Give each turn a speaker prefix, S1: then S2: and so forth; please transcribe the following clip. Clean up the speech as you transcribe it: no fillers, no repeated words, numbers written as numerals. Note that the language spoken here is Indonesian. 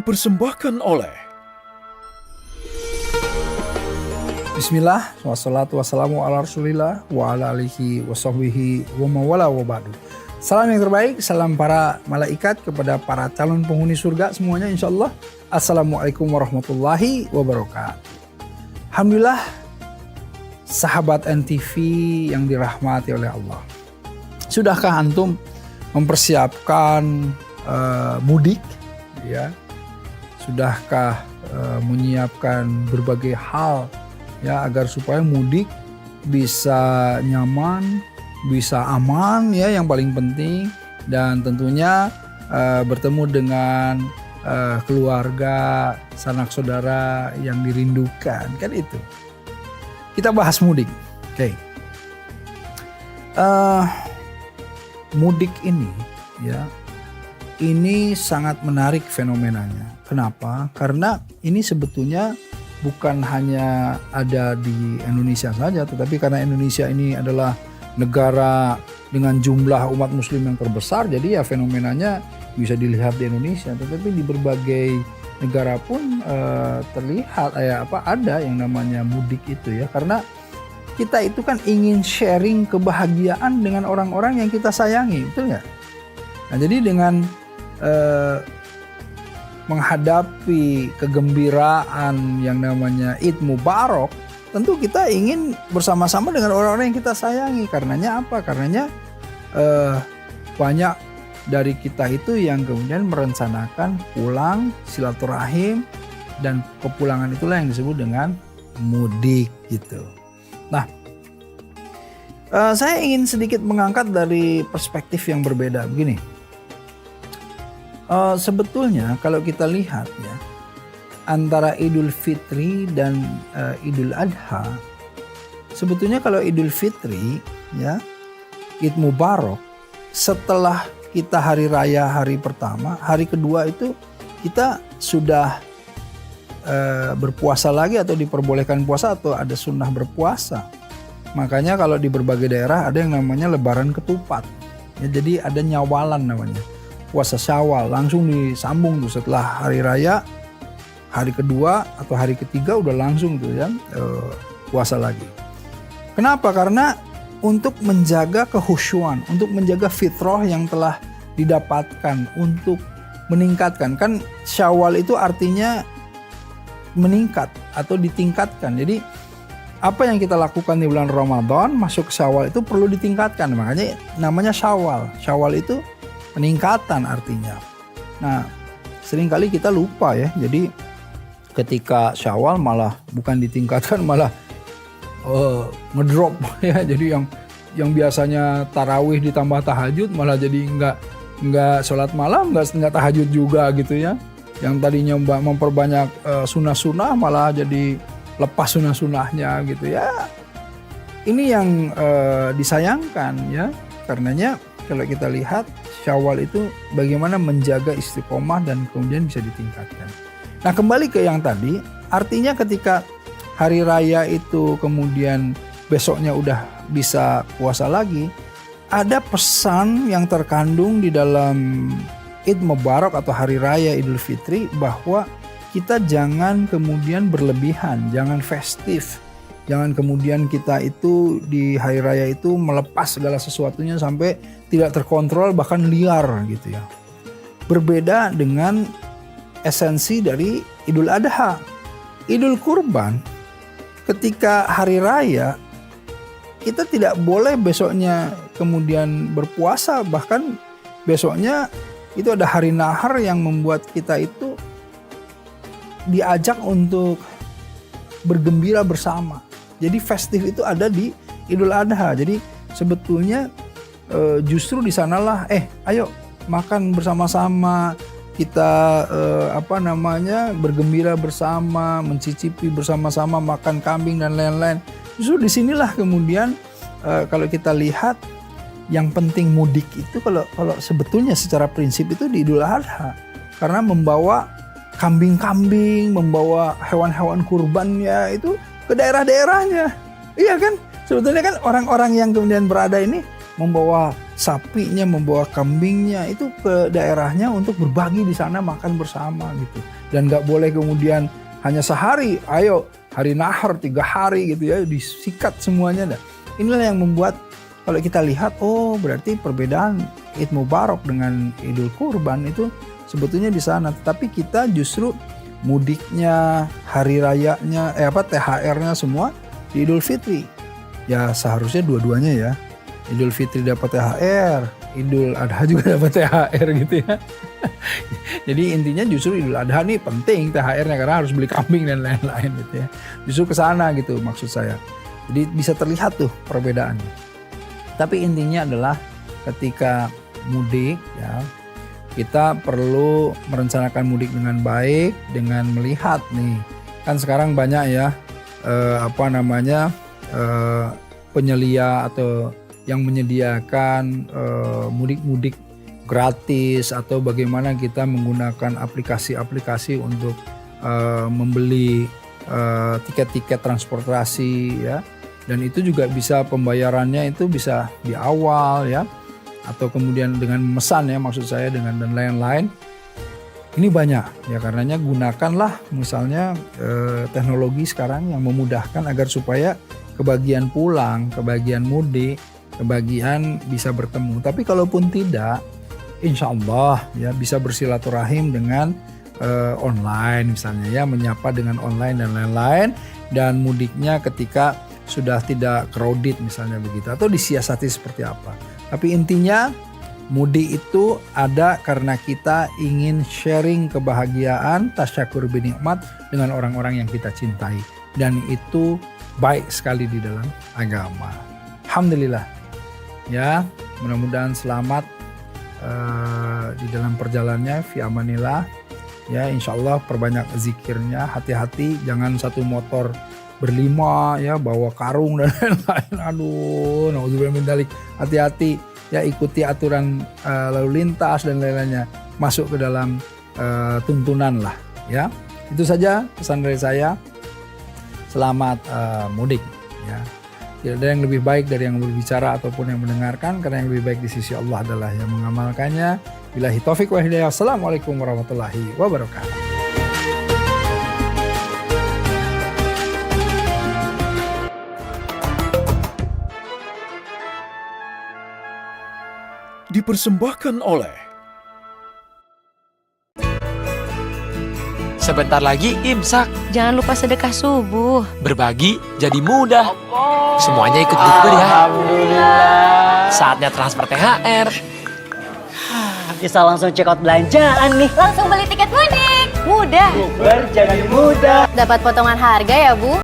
S1: dipersembahkan oleh
S2: Bismillah, wassalatu wassalamu ala rasulillah wa ala alihi wa sahbihi wa mawala wa ba'du. Salam yang terbaik, salam para malaikat kepada para calon penghuni surga semuanya insyaAllah. Assalamualaikum warahmatullahi wabarakatuh. Alhamdulillah, sahabat NTV yang dirahmati oleh Allah. Sudahkah antum mempersiapkan mudik? Ya, sudahkah menyiapkan berbagai hal ya agar supaya mudik bisa nyaman, bisa aman ya yang paling penting, dan tentunya bertemu dengan keluarga, sanak saudara yang dirindukan, kan itu. Kita bahas mudik. Oke. Mudik ini ya, ini sangat menarik fenomenanya. Kenapa? Karena ini sebetulnya bukan hanya ada di Indonesia saja, tetapi karena Indonesia ini adalah negara dengan jumlah umat muslim yang terbesar, jadi ya fenomenanya bisa dilihat di Indonesia, tetapi di berbagai negara pun terlihat ada yang namanya mudik itu ya, karena kita itu kan ingin sharing kebahagiaan dengan orang-orang yang kita sayangi, betul nggak? Nah, jadi dengan menghadapi kegembiraan yang namanya Id Mubarak, tentu kita ingin bersama-sama dengan orang-orang yang kita sayangi. Karenanya apa? Karenanya banyak dari kita itu yang kemudian merencanakan pulang silaturahim, dan kepulangan itulah yang disebut dengan mudik gitu. Nah, saya ingin sedikit mengangkat dari perspektif yang berbeda begini. Sebetulnya kalau kita lihat ya, antara Idul Fitri dan Idul Adha, sebetulnya kalau Idul Fitri ya, Id Mubarak, setelah kita hari raya hari pertama, hari kedua itu kita sudah berpuasa lagi atau diperbolehkan puasa atau ada sunnah berpuasa. Makanya kalau di berbagai daerah ada yang namanya lebaran ketupat ya, jadi ada nyawalan namanya, puasa Syawal langsung disambung tuh setelah hari raya, hari kedua atau hari ketiga udah langsung tuh ya puasa lagi. Kenapa? Karena untuk menjaga kehusyuan, untuk menjaga fitrah yang telah didapatkan, untuk meningkatkan. Kan Syawal itu artinya meningkat atau ditingkatkan. Jadi apa yang kita lakukan di bulan Ramadan masuk ke Syawal itu perlu ditingkatkan. Makanya namanya Syawal. Syawal itu peningkatan artinya. Nah, seringkali kita lupa ya. Jadi ketika Syawal malah bukan ditingkatkan, malah ngedrop ya. Jadi yang biasanya tarawih ditambah tahajud malah jadi nggak sholat malam, nggak tahajud juga gitu ya. Yang tadinya memperbanyak sunnah-sunnah malah jadi lepas sunnah-sunnahnya gitu ya. Ini yang disayangkan ya. Karenanya kalau kita lihat Syawal itu bagaimana menjaga istiqomah dan kemudian bisa ditingkatkan. Nah, kembali ke yang tadi, artinya ketika hari raya itu kemudian besoknya udah bisa puasa lagi, ada pesan yang terkandung di dalam Id Mubarak atau hari raya Idul Fitri, bahwa kita jangan kemudian berlebihan, jangan festif. Jangan kemudian kita itu di hari raya itu melepas segala sesuatunya sampai tidak terkontrol, bahkan liar gitu ya. Berbeda dengan esensi dari Idul Adha. Idul Kurban, ketika hari raya kita tidak boleh besoknya kemudian berpuasa, bahkan besoknya itu ada hari nahar yang membuat kita itu diajak untuk bergembira bersama. Jadi festif itu ada di Idul Adha. Jadi sebetulnya justru di sanalah ayo makan bersama-sama, kita bergembira bersama, mencicipi bersama-sama, makan kambing dan lain-lain. Justru disinilah kemudian kalau kita lihat yang penting mudik itu kalau sebetulnya secara prinsip itu di Idul Adha, karena membawa kambing-kambing, membawa hewan-hewan kurbannya itu ke daerah-daerahnya. Iya kan? Sebetulnya kan orang-orang yang kemudian berada ini membawa sapinya, membawa kambingnya itu ke daerahnya untuk berbagi di sana, makan bersama gitu. Dan nggak boleh kemudian hanya sehari, ayo hari nahar 3 hari gitu ya, disikat semuanya dah. Inilah yang membuat kalau kita lihat, oh berarti perbedaan Id Mubarak dengan Idul Kurban itu sebetulnya di sana. Tetapi kita justru mudiknya, hari rayanya, THR-nya semua di Idul Fitri. Ya seharusnya dua-duanya ya. Idul Fitri dapat THR, Idul Adha juga dapat THR gitu ya. Jadi intinya justru Idul Adha nih penting THR-nya karena harus beli kambing dan lain-lain gitu ya. Justru ke sana gitu maksud saya. Jadi bisa terlihat tuh perbedaannya. Tapi intinya adalah ketika mudik ya, kita perlu merencanakan mudik dengan baik dengan melihat nih. Kan sekarang banyak ya penyelia atau yang menyediakan mudik-mudik gratis atau bagaimana kita menggunakan aplikasi-aplikasi untuk membeli tiket-tiket transportasi ya, dan itu juga bisa pembayarannya itu bisa di awal ya, atau kemudian dengan memesan ya maksud saya dan lain-lain. Ini banyak ya, karenanya gunakanlah misalnya teknologi sekarang yang memudahkan agar supaya kebagian pulang, kebagian mudik, kebagian bisa bertemu. Tapi kalaupun tidak, insya Allah ya bisa bersilaturahim dengan online misalnya ya, menyapa dengan online dan lain-lain, dan mudiknya ketika sudah tidak crowded misalnya begitu, atau disiasati seperti apa. Tapi intinya mudik itu ada karena kita ingin sharing kebahagiaan, tasyakur binikmat dengan orang-orang yang kita cintai, dan itu baik sekali di dalam agama. Alhamdulillah. Ya, mudah-mudahan selamat di dalam perjalanannya, fi amanillah. Ya, insya Allah perbanyak zikirnya, hati-hati jangan satu motor berlima ya, bawa karung dan lain-lain. Aduh, nauzubillah min dzalik. Hati-hati ya, ikuti aturan lalu lintas dan lain-lainnya, masuk ke dalam tuntunan lah ya. Itu saja pesan dari saya. Selamat mudik ya. Tidak ada yang lebih baik dari yang berbicara ataupun yang mendengarkan, karena yang lebih baik di sisi Allah adalah yang mengamalkannya. Billahi taufik wa hidayah. Assalamualaikum warahmatullahi wabarakatuh.
S1: Dipersembahkan oleh
S3: Sebentar lagi imsak.
S4: Jangan lupa sedekah subuh.
S3: Berbagi jadi mudah. Semuanya ikut bersyukur ya.
S5: Alhamdulillah.
S3: Saatnya transfer THR.
S5: Bisa langsung check out belanjaan nih.
S4: Langsung beli tiket mudik. Mudah.
S5: Bukber jadi mudah.
S4: Dapat potongan harga ya, Bu.